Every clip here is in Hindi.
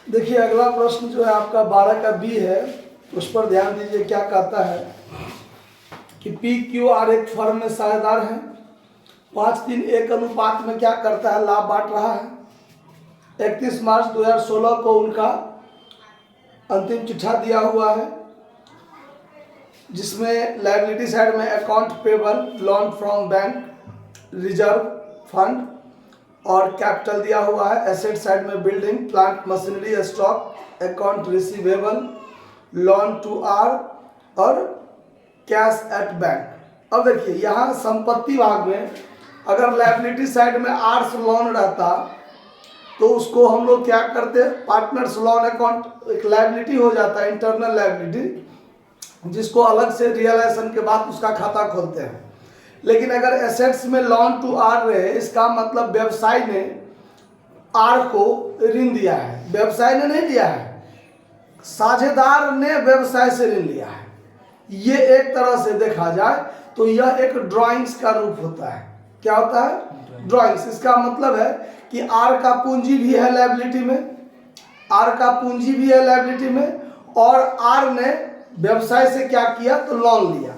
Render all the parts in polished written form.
देखिए अगला प्रश्न जो है आपका 12 का बी है, उस पर ध्यान दीजिए। क्या कहता है कि पी क्यू आर एक फर्म में साझेदार है, 5:3 अनुपात में क्या करता है, लाभ बांट रहा है। 31 मार्च 2016 को उनका अंतिम चिट्ठा दिया हुआ है, जिसमें लायबिलिटी साइड में account payable, loan from bank, reserve fund और कैपिटल दिया हुआ है। एसेट साइड में building, plant, machinery, stock, account receivable, loan to R और कैश एट बैंक। अब देखिए यहाँ संपत्ति भाग में अगर लायबिलिटी साइड में आर्स लोन रहता तो उसको हम लोग क्या करते, पार्टनर्स लोन अकाउंट एक लायबिलिटी हो जाता है, इंटरनल लायबिलिटी, जिसको अलग से रियलाइजेशन के बाद उसका खाता खोलते हैं। लेकिन अगर एसेट्स में लोन टू आर रहे, इसका मतलब व्यवसाय ने आर को ऋण दिया है, व्यवसाय ने नहीं दिया है, साझेदार ने व्यवसाय से ऋण लिया है। ये एक तरह से देखा जाए तो यह एक ड्राइंग्स का रूप होता है। क्या होता है? ड्राइंग्स। इसका मतलब है कि आर का पूंजी भी है लायबिलिटी में, आर का पूंजी भी है लायबिलिटी में, और आर ने व्यवसाय से क्या किया तो लोन लिया।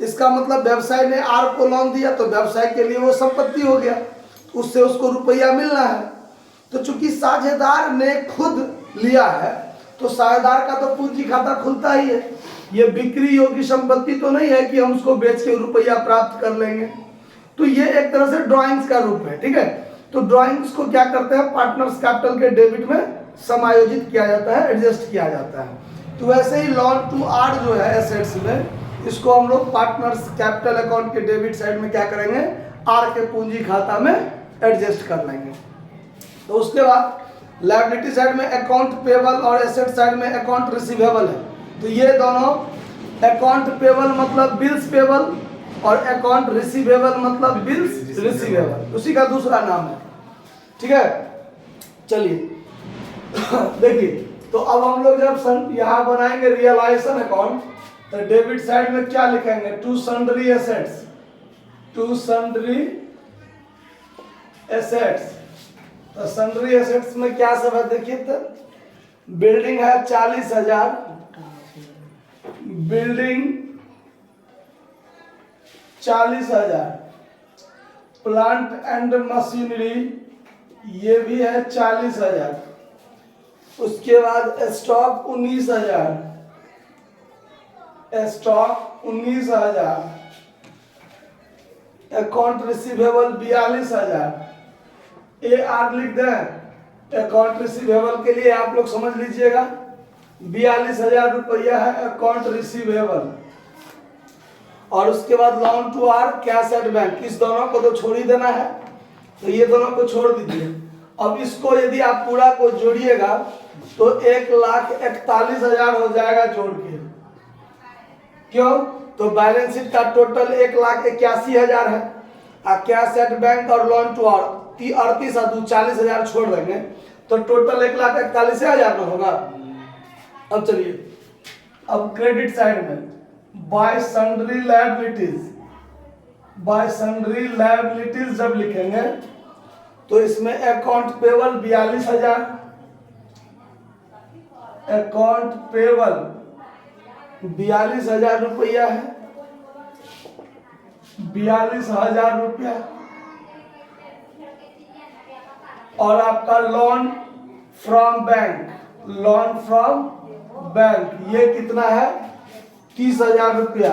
इसका मतलब व्यवसाय ने आर को लोन दिया तो व्यवसाय के लिए वो संपत्ति हो गया, उससे उसको रुपया मिलना है। तो चूंकि साझेदार ने खुद लिया है तो साझेदार का तो पूंजी खाता खुलता ही है। ये बिक्री योग्य संपत्ति तो नहीं है कि हम उसको बेच के रुपया प्राप्त कर लेंगे। तो ये एक तरह से ड्राइंग्स का रूप है, ठीक है। तो ड्राइंग्स को क्या करते हैं, पार्टनर्स कैपिटल के डेबिट में समायोजित किया जाता है, एडजस्ट किया जाता है। तो वैसे ही लोन टू आर जो है एसेट्स में, इसको हम लोग पार्टनर्स कैपिटल अकाउंट के डेबिट साइड में क्या करेंगे, आर के पूंजी खाता में एडजस्ट कर लेंगे। तो उसके बाद लायबिलिटी साइड में अकाउंट पेबल और एसेट साइड में अकाउंट रिसीवेबल है। तो ये दोनों, अकाउंट पेबल मतलब बिल्स पेबल और अकाउंट रिसीवेबल मतलब बिल्स रिसीवेबल, उसी का दूसरा नाम है, ठीक है। चलिए देखिए, तो अब हम लोग जब यहाँ बनाएंगे रियलाइजेशन अकाउंट, तो डेबिट साइड में क्या लिखेंगे, to sundry assets, to sundry assets. तो सन्ड्री एसेट्स में क्या सब है देखिए, तो बिल्डिंग है 40,000, बिल्डिंग 40,000, प्लांट एंड मशीनरी ये भी है 40,000, उसके बाद stock 19,000, stock 19,000, account receivable 42,000। A R लिख दें, अकाउंट रिसीवेबल के लिए आप लोग समझ लीजिएगा 42,000 रुपया है अकाउंट रिसीवेबल। और उसके बाद loan to R, cash at bank, इस दोनों को तो छोड़ ही देना है, तो ये दोनों को छोड़ दीजिए। अब इसको यदि आप पूरा को जोड़िएगा तो 1,41,000 हो जाएगा जोड़ के। क्यों? तो बैलेंस शीट का टोटल 1,81,000 है, कैश एट बैंक और लोन टू आर 38 और 40,000 छोड़ देंगे तो टोटल 1,41,000 में होगा। अब चलिए, अब क्रेडिट साइड में bye sundry liabilities, bye sundry liabilities जब लिखेंगे तो इसमें अकाउंट पेबल 42,000, अकाउंट पेबल 42,000 रुपया है, 42,000 रुपया। और आपका loan from bank, loan from bank ये कितना है, 30,000 रुपया।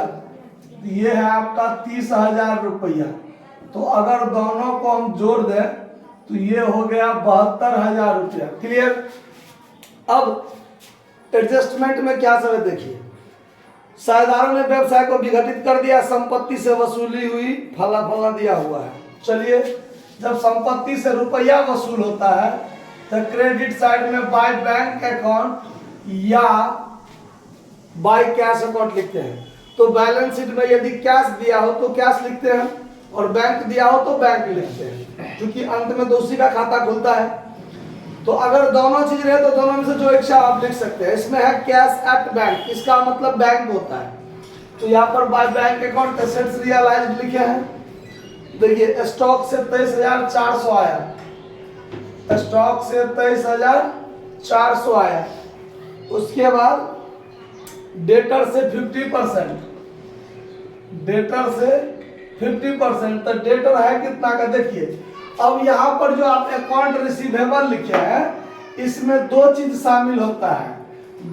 ये है आपका 30,000 रुपया। तो अगर दोनों को हम जोड़ दें तो ये हो गया 72,000 रुपया। क्लियर? अब एडजस्टमेंट में क्या सब है देखिए, साझेदारों ने व्यवसाय को विघटित कर दिया, संपत्ति से वसूली हुई, फला फला दिया हुआ है। चलिए, जब संपत्ति से रुपया वसूल होता है तो क्रेडिट साइड में बाय बैंक अकाउंट या बाय कैश अकाउंट लिखते हैं। तो बैलेंस शीट में यदि कैश दिया हो तो कैश लिखते हैं और बैंक दिया हो तो बैंक लिखते हैं, क्योंकि अंत में तो उसी का खाता खुलता है। तो अगर दोनों चीज रहे तो दोनों में से जो इच्छा आप लिख सकते हैं। इसमें है कैश एट बैंक, इसका मतलब बैंक होता है। तो यहाँ पर by bank account assets realised लिखे हैं। देखिए, स्टॉक से 23,400 आया, स्टॉक से 400 आया। उसके बाद डेटर से 50%, डेटर से 50%, तो डेटर है कितना का देखिए। अब यहाँ पर जो आप अकाउंट रिसीवेबल लिखे हैं, इसमें दो चीज शामिल होता है,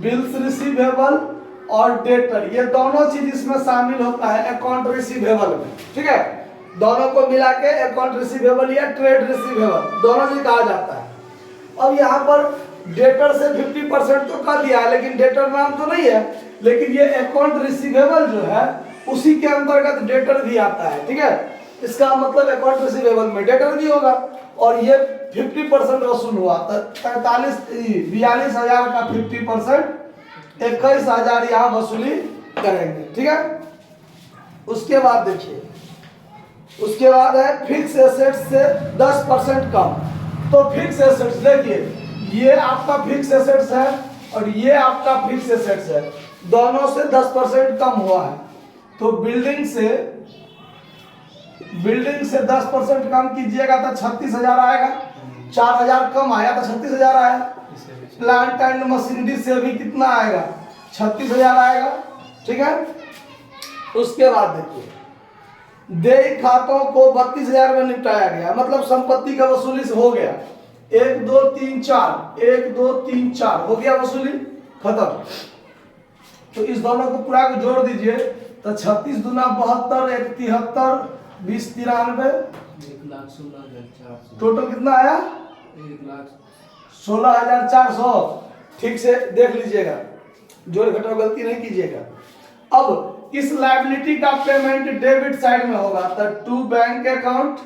बिल्स रिसीवेबल और डेटर, ये दोनों चीज इसमें शामिल होता है अकाउंट रिसीवेबल में, ठीक है। दोनों को मिला के अकाउंट रिसीवेबल या ट्रेड रिसीवेबल दोनों चीज कहा जाता है। अब यहाँ पर डेटर से 50% तो कर दिया है, लेकिन डेटर नाम तो नहीं है, लेकिन ये अकाउंट रिसीवेबल जो है उसी के अंतर्गत डेटर भी आता है, ठीक है। इसका मतलब अकाउंट रिसीवेबल में डेटर भी होगा, और ये 50% वसूल हुआ, 42,000 का 50%, 21,000 यहाँ वसूली करेंगे, ठीक है। उसके बाद देखिए, उसके बाद है फिक्स एसेट्स से 10% कम। तो फिक्स एसेट्स देखिए, ये आपका फिक्स एसेट्स है और ये आपका फिक्स एसेट्स है, दोनों से 10% कम हुआ है। तो बिल्डिंग से 10% कम कीजिएगा तो 36,000 आएगा, 4,000 कम आया तो 36,000 आया। प्लांट एंड मशीनरी से भी कितना आएगा, 36,000 आएगा, ठीक है। उसके बाद देखिए, देय खातों को 32,000 में निपटाया गया, मतलब संपत्ति का वसूली हो गया, 1 2 3 4, 1 2 3 4 हो गया वसूली, खत्म। तो इस दोनों को पूरा को जोड़ दीजिए तो 36 दूना 72, 1 73, 20 93, 1,16,400, टोटल कितना आया, 1,16,400। ठीक से देख लीजिएगा, जोड़ घटाव गलती नहीं कीजिएगा। अब इस लायबिलिटी का पेमेंट डेबिट साइड में होगा, तो to bank account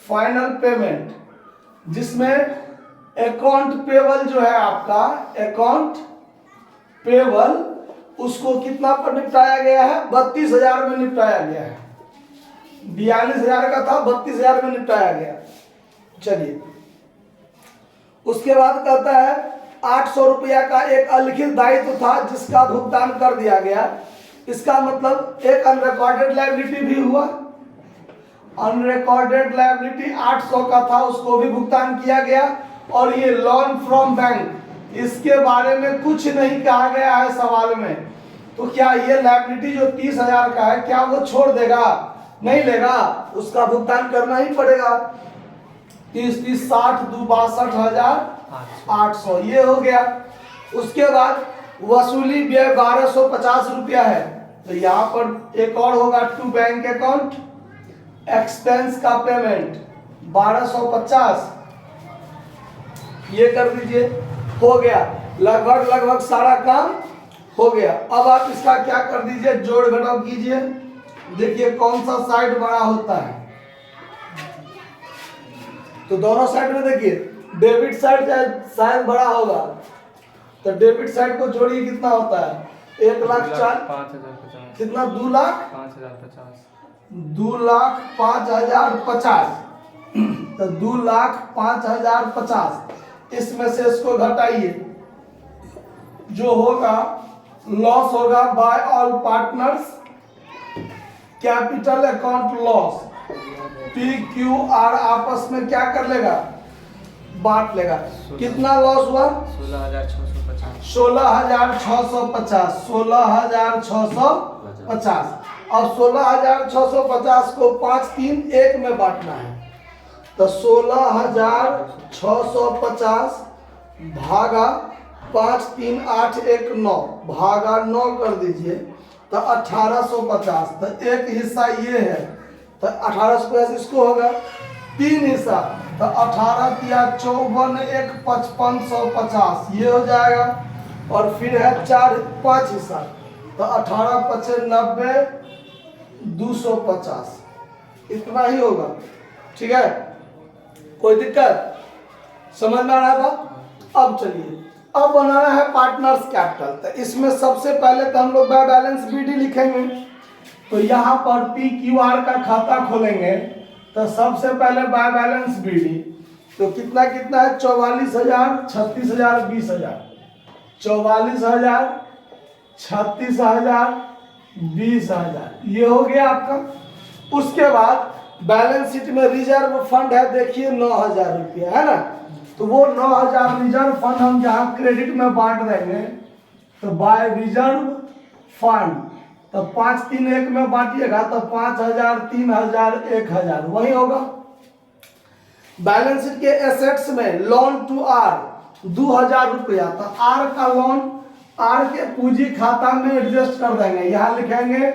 final payment, जिसमें अकाउंट पेबल जो है आपका, अकाउंट पेबल, उसको कितना पर निपटाया गया है, 32,000 में निपटाया गया है। 42,000 का था, 32,000 में निपटाया गया। चलिए, उसके बाद कहता है 800 रुपया का एक अलिखित दायित्व था जिसका भुगतान कर दिया गया। इसका मतलब एक अनरिकॉर्डेड लायबिलिटी भी हुआ। अनरिकॉर्डेड लायबिलिटी 800 का था, उसको भी भुगतान किया गया। और ये लोन फ्रॉम बैंक, इसके बारे में कुछ नहीं कहा गया है सवाल में। तो क्या ये लायबिलिटी जो 30,000 का है, क्या वो छोड़ देगा, नहीं लेगा, उसका भुगतान करना ही पड़ेगा। 30 30 60 2 62,800 ये हो गया। उसके बाद वसूली व्यय 1,250 रुपया है, तो यहाँ पर एक और होगा, टू बैंक अकाउंट एक्सपेंस का पेमेंट 1,250, ये कर दीजिए, हो गया। लगभग सारा काम हो गया। अब आप इसका क्या कर दीजिए, जोड़ घटाव कीजिए। देखिए कौन सा साइड बड़ा होता है, तो दोनों साइड में देखिए, डेबिट साइड शायद बड़ा होगा, तो डेबिट साइड को जोड़िए, कितना होता है, 1,04,5,050, कितना, 2,05,050, 2,05,050, तो 2,05,050, इसमें से इसको घटाइए, जो होगा लॉस होगा by all partners, capital account loss, PQR आपस में क्या कर लेगा, बांट लेगा। कितना लॉस हुआ, 16,650, 16,650, 16,650। अब 16,650 को 5 3 1 में बांटना है, तो 16,650 भागा 5 3 8 1 9 भागा 9 कर दीजिए, तो 1,850। तो एक हिस्सा ये है, तो 1,850 इसको होगा, 3 हिस्सा, तो 18 तिया 54 1 5,550 ये हो जाएगा। और फिर है 5 हिस्सा, तो 18 5 90 250, इतना ही होगा, ठीक है। कोई दिक्कत, समझ में आ रहा था। अब चलिए, अब बनाना है पार्टनर्स कैपिटल। तो इसमें सबसे पहले तो हम लोग बाय बैलेंस BD लिखेंगे। तो यहाँ पर PQR का खाता खोलेंगे, तो सबसे पहले बाय बैलेंस BD, तो कितना कितना है, 44,000, 36,000, 20,000, 44,000, 36,000, 20,000, ये हो गया आपका। उसके बाद बैलेंस शीट में रिजर्व फंड है, देखिए 9,000 रुपया है ना, तो वो 9,000 रिजर्व फंड हम यहाँ क्रेडिट में बांट देंगे, तो बाय रिजर्व फंड, तो 5 3 1 में बांटिएगा तो 5,000 3,000 1,000 वही होगा। बैलेंस शीट के एसेट्स में लोन टू आर 2,000 रुपया, तो आर का लोन आर के पूंजी खाता में एडजस्ट कर देंगे, यहाँ लिखेंगे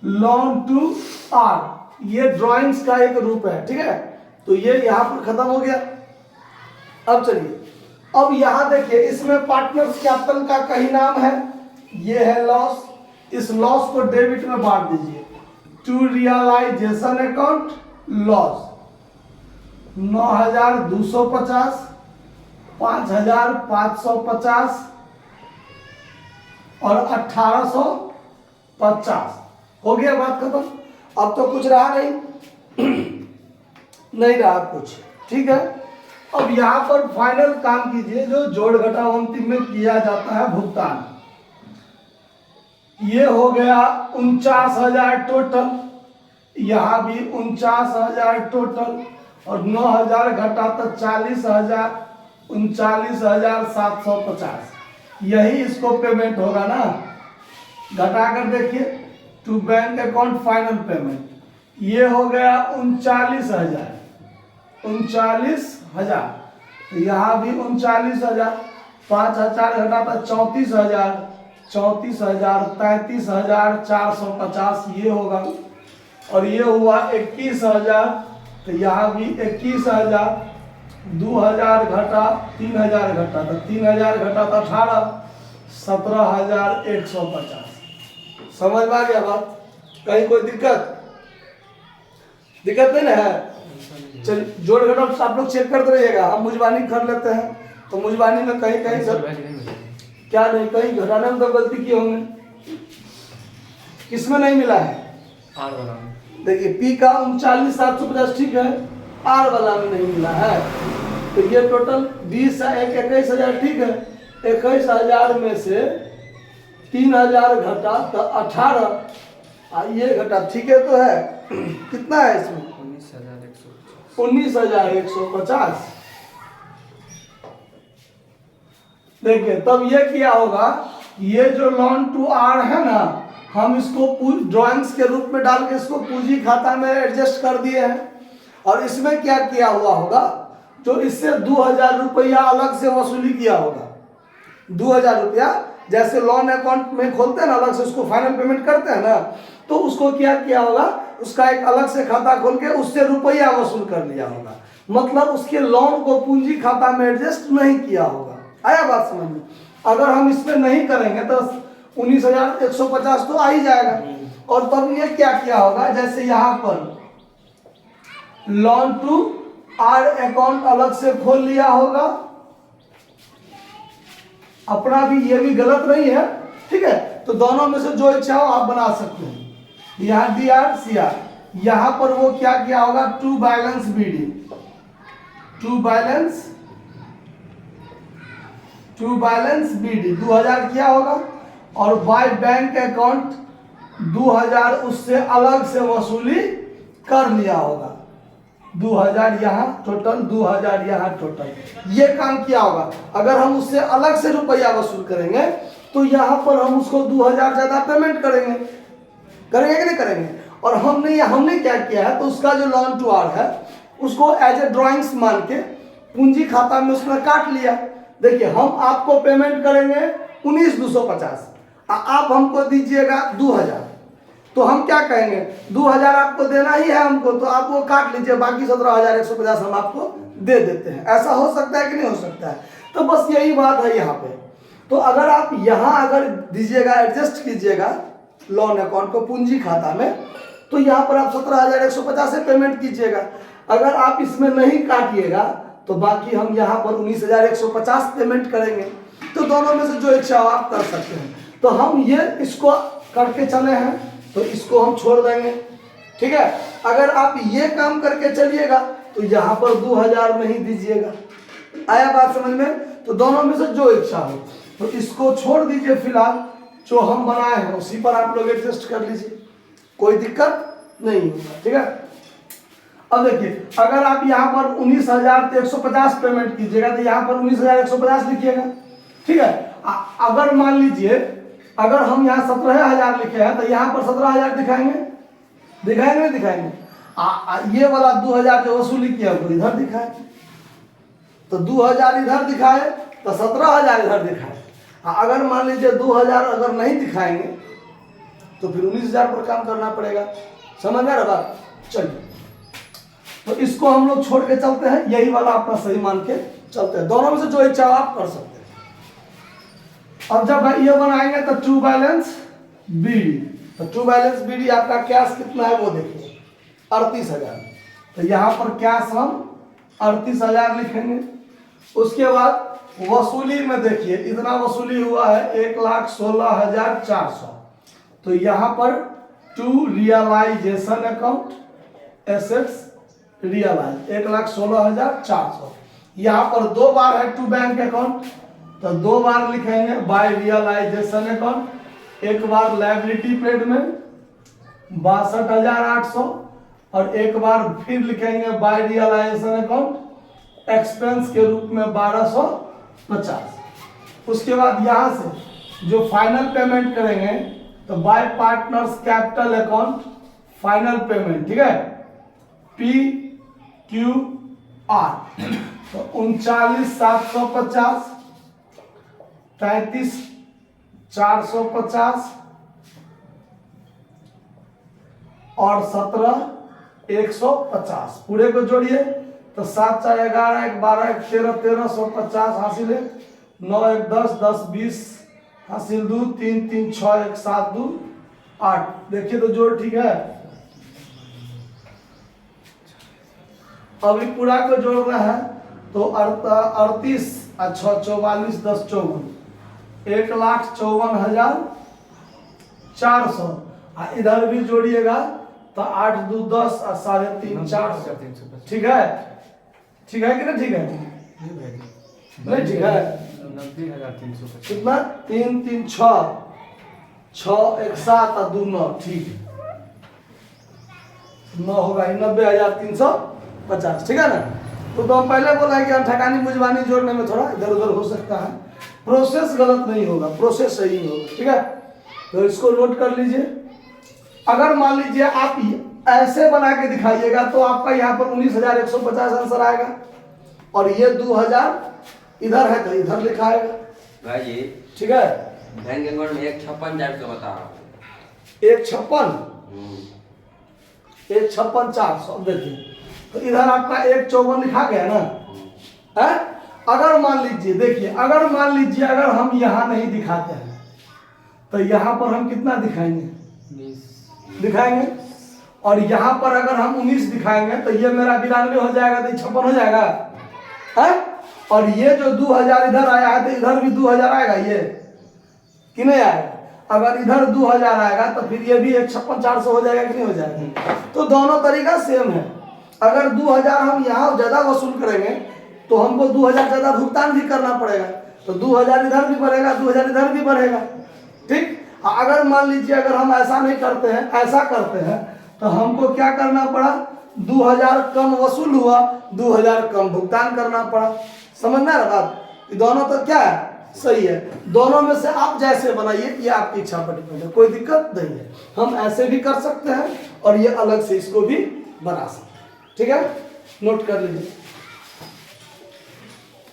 लोन टू आर, ये ड्राइंग्स का एक रूप है, ठीक है। तो ये यहाँ पर खत्म हो गया। अब चलिए, अब यहाँ देखिए इसमें पार्टनर्स कैपिटल का कहीं नाम है, ये है लॉस, इस लॉस को डेबिट में बांट दीजिए, टू रियलाइजेशन अकाउंट लॉस 9,250, 5,550 और 1,850 हो गया, बात खत्म। अब तो कुछ रहा नहीं नहीं रहा कुछ, ठीक है। अब यहाँ पर फाइनल काम कीजिए, जो जोड़ घटाव अंतिम में किया जाता है भुगतान। ये हो गया 49,000 टोटल, यहाँ भी 49,000 टोटल, और 9,000 घटा तो 40,000, 39,750, यही इसको पेमेंट होगा ना। घटा कर देखिए, to bank account final payment, ये हो गया 39,000, 39,000, तो यहाँ भी 39,000, 5,000 घटा तो 34,000, 34,000, 33,450 ये होगा, और ये हुआ 21,000, तो यहाँ भी 21,000, 2,000 घटा 3,000 घटा तो 3,000 घटा तो 18, 17,150। समझ में आ गया बात? कहीं कोई दिक्कत नहीं ना है? चल जोड़ घटाव आप लोग चेक करते रहिएगा, हम मुजबानी कर लेते हैं, तो मुजबानी में कहीं कहीं सब क्या नहीं, कहीं घटाने में तो गलती किए होंगे, किसमें नहीं मिला है? आर वाला में देखिए, पी का 39,750 ठीक है, आर वाला में नहीं मिला है, तो ये टोटल 21,000 ठीक है, 21,000 में से 3,000 घटा तो 18, ये घटा, ठीक है तो है कितना है इसमें? 19,150। देखिए तब ये क्या होगा, ये जो लोन टू आर है ना, हम इसको ड्राइंग्स के रूप में डाल के इसको पूंजी खाता में एडजस्ट कर दिए हैं, और इसमें क्या किया हुआ होगा, जो इससे 2,000 रुपया अलग से वसूली किया होगा। 2,000 रुपया जैसे लोन अकाउंट में खोलते हैं ना, अलग से उसको फाइनल पेमेंट करते हैं ना, तो उसको क्या किया होगा, उसका एक अलग से खाता खोल के उससे रुपया वसूल कर लिया होगा, मतलब उसके लोन को पूंजी खाता में एडजस्ट नहीं किया होगा। आया बात समझ में? अगर हम इसमें नहीं करेंगे तो 19,150 तो आ ही जाएगा, और तब ये क्या किया होगा, जैसे यहाँ पर लोन टू आर अकाउंट अलग से खोल लिया होगा, अपना भी, ये भी गलत नहीं है, ठीक है। तो दोनों में से जो इच्छा हो आप बना सकते हैं, यहाँ डी आर सी आर, यहाँ पर वो क्या किया होगा, to balance B D, to balance B D 2,000 किया होगा, और बाय बैंक अकाउंट 2,000 उससे अलग से वसूली कर लिया होगा, 2,000 यहाँ टोटल, 2,000 यहाँ टोटल, ये काम किया होगा। अगर हम उससे अलग से रुपया वसूल करेंगे तो यहाँ पर हम उसको 2,000 ज़्यादा पेमेंट करेंगे कि नहीं करेंगे। और हमने क्या किया है, तो उसका जो लोन टू आर है उसको एज ए ड्राइंग्स मान के पूंजी खाता में उसने काट लिया। देखिए हम आपको पेमेंट करेंगे 19,250, आप हमको दीजिएगा 2,000, तो हम क्या कहेंगे, 2,000 आपको देना ही है हमको, तो आप वो काट लीजिए, बाकी 17,150 हम आपको दे देते हैं। ऐसा हो सकता है कि नहीं हो सकता है? तो बस यही बात है यहाँ पे। तो अगर आप यहाँ अगर दीजिएगा, एडजस्ट कीजिएगा लोन अकाउंट को पूंजी खाता में, तो यहाँ पर आप 17,150 से पेमेंट कीजिएगा। अगर आप इसमें नहीं काटिएगा तो बाकी हम यहाँ पर 19,150 पेमेंट करेंगे। तो दोनों में से जो इच्छा हो आप कर सकते हैं। तो हम ये इसको करके चले हैं, तो इसको हम छोड़ देंगे, ठीक है। अगर आप ये काम करके चलिएगा तो यहाँ पर 2,000 नहीं दीजिएगा। आया बात समझ में? तो दोनों में से जो इच्छा हो, तो इसको छोड़ दीजिए, फिलहाल जो हम बनाए हैं उसी पर आप लोग एडजस्ट कर लीजिए, कोई दिक्कत नहीं होगा, ठीक है। अब देखिए, अगर आप यहाँ पर 19,150 पेमेंट कीजिएगा तो यहाँ पर 19,150 लिखिएगा, ठीक है। अगर मान लीजिए अगर हम यहाँ 17,000 लिखे हैं तो यहाँ पर 17,000 दिखाएंगे, दिखाएंगे नहीं दिखाएंगे। ये वाला 2,000 जो वसूली किया वो इधर दिखाए, तो 2,000 इधर दिखाए तो 17,000 इधर दिखाए। अगर मान लीजिए 2,000 अगर नहीं दिखाएंगे तो फिर 19,000 पर काम करना पड़ेगा। समझ में आ रहा बात? चलिए, तो इसको हम लोग छोड़ के चलते हैं, यही वाला अपना सही मान के चलते हैं। दोनों में से जो इच्छा आप कर सकते हैं। अब जब ये बनाएंगे तो ट्रू बैलेंस बीडी, तो ट्रू बैलेंस बीडी आपका कैश कितना है वो देखिए 38,000। तो यहाँ पर कैश हम 38,000 लिखेंगे। उसके बाद वसूली में देखिए इतना वसूली हुआ है 1,16,400। तो यहाँ पर to realisation account assets realise 1,16,400। यहाँ पर 2 बार है टू बैंक अकाउंट, तो 2 बार लिखेंगे बाय रियलाइजेशन अकाउंट। एक बार लायबिलिटी पेड में 62,800 और एक बार फिर लिखेंगे बाय रियलाइजेशन अकाउंट एक्सपेंस के रूप में 1,250। उसके बाद यहाँ से जो फाइनल पेमेंट करेंगे तो bye partners capital account final payment, ठीक है, PQR, तो 39,750, 33,450 और 17,150 पूरे को जोड़िए तो 7 4 11 1 12 1 13 1350 हासिल है, 9 1 10 10 20 हासिल 2 3 3 6 1 7 2 8। देखिए तो जोड़ ठीक है। अभी पूरा को जोड़ना है तो 38 अच्छा 44 10 54 1,54,400। इधर भी जोड़िएगा तो 8 2 10 और 3.5 400। ठीक है, ठीक है कि नहीं? ठीक है, नहीं ठीक है। 90,350 कितना? 3 3 6 6 1 7 और 2 9, ठीक है, 9 होगा 90,350, ठीक है ना। तो हम पहले बोला है कि हम ठकानी मुजबानी जोड़ने में थोड़ा इधर उधर हो सकता है, प्रोसेस गलत नहीं होगा, प्रोसेस सही होगा, ठीक है। तो इसको नोट कर लीजिए। अगर मान लीजिए आप ऐसे बना के दिखाइएगा तो आपका यहाँ पर 19,150 आंसर आएगा और ये 2,000 इधर है तो इधर लिखा आएगा भाई जी। ठीक है। बैंक अकाउंट में 1,56,400 बता रहा हूँ। 1,56,400 देखिए, तो इधर आपका 1,54 लिखा गया ना है। अगर मान लीजिए देखिए, अगर मान लीजिए अगर हम यहाँ नहीं दिखाते हैं तो यहाँ पर हम कितना दिखाएंगे? 20 दिखाएंगे। और यहाँ पर अगर हम 19 दिखाएंगे तो ये मेरा 92 हो जाएगा, तो 56 हो जाएगा है। और ये जो 2,000 इधर आया है तो इधर भी 2,000 आएगा, ये कि नहीं आएगा? अगर इधर 2,000 आएगा तो फिर ये भी 1,56,400 हो जाएगा कि नहीं हो जाएगा? तो दोनों तरीका सेम है। अगर 2,000 हम यहाँ ज्यादा वसूल करेंगे तो हमको 2,000 ज्यादा भुगतान भी करना पड़ेगा, तो 2,000 इधर भी बढ़ेगा, 2,000 इधर भी बढ़ेगा, ठीक। अगर मान लीजिए अगर हम ऐसा नहीं करते हैं, ऐसा करते हैं तो हमको क्या करना पड़ा? 2,000 कम वसूल हुआ, 2,000 कम भुगतान करना पड़ा। समझ में आ रहा बात? दोनों तो क्या है? सही है। दोनों में से आप जैसे बनाइए, ये आपकी इच्छा पर डिपेंड है, कोई दिक्कत नहीं है। हम ऐसे भी कर सकते हैं और ये अलग से इसको भी बना सकते हैं, ठीक है। नोट कर लीजिए।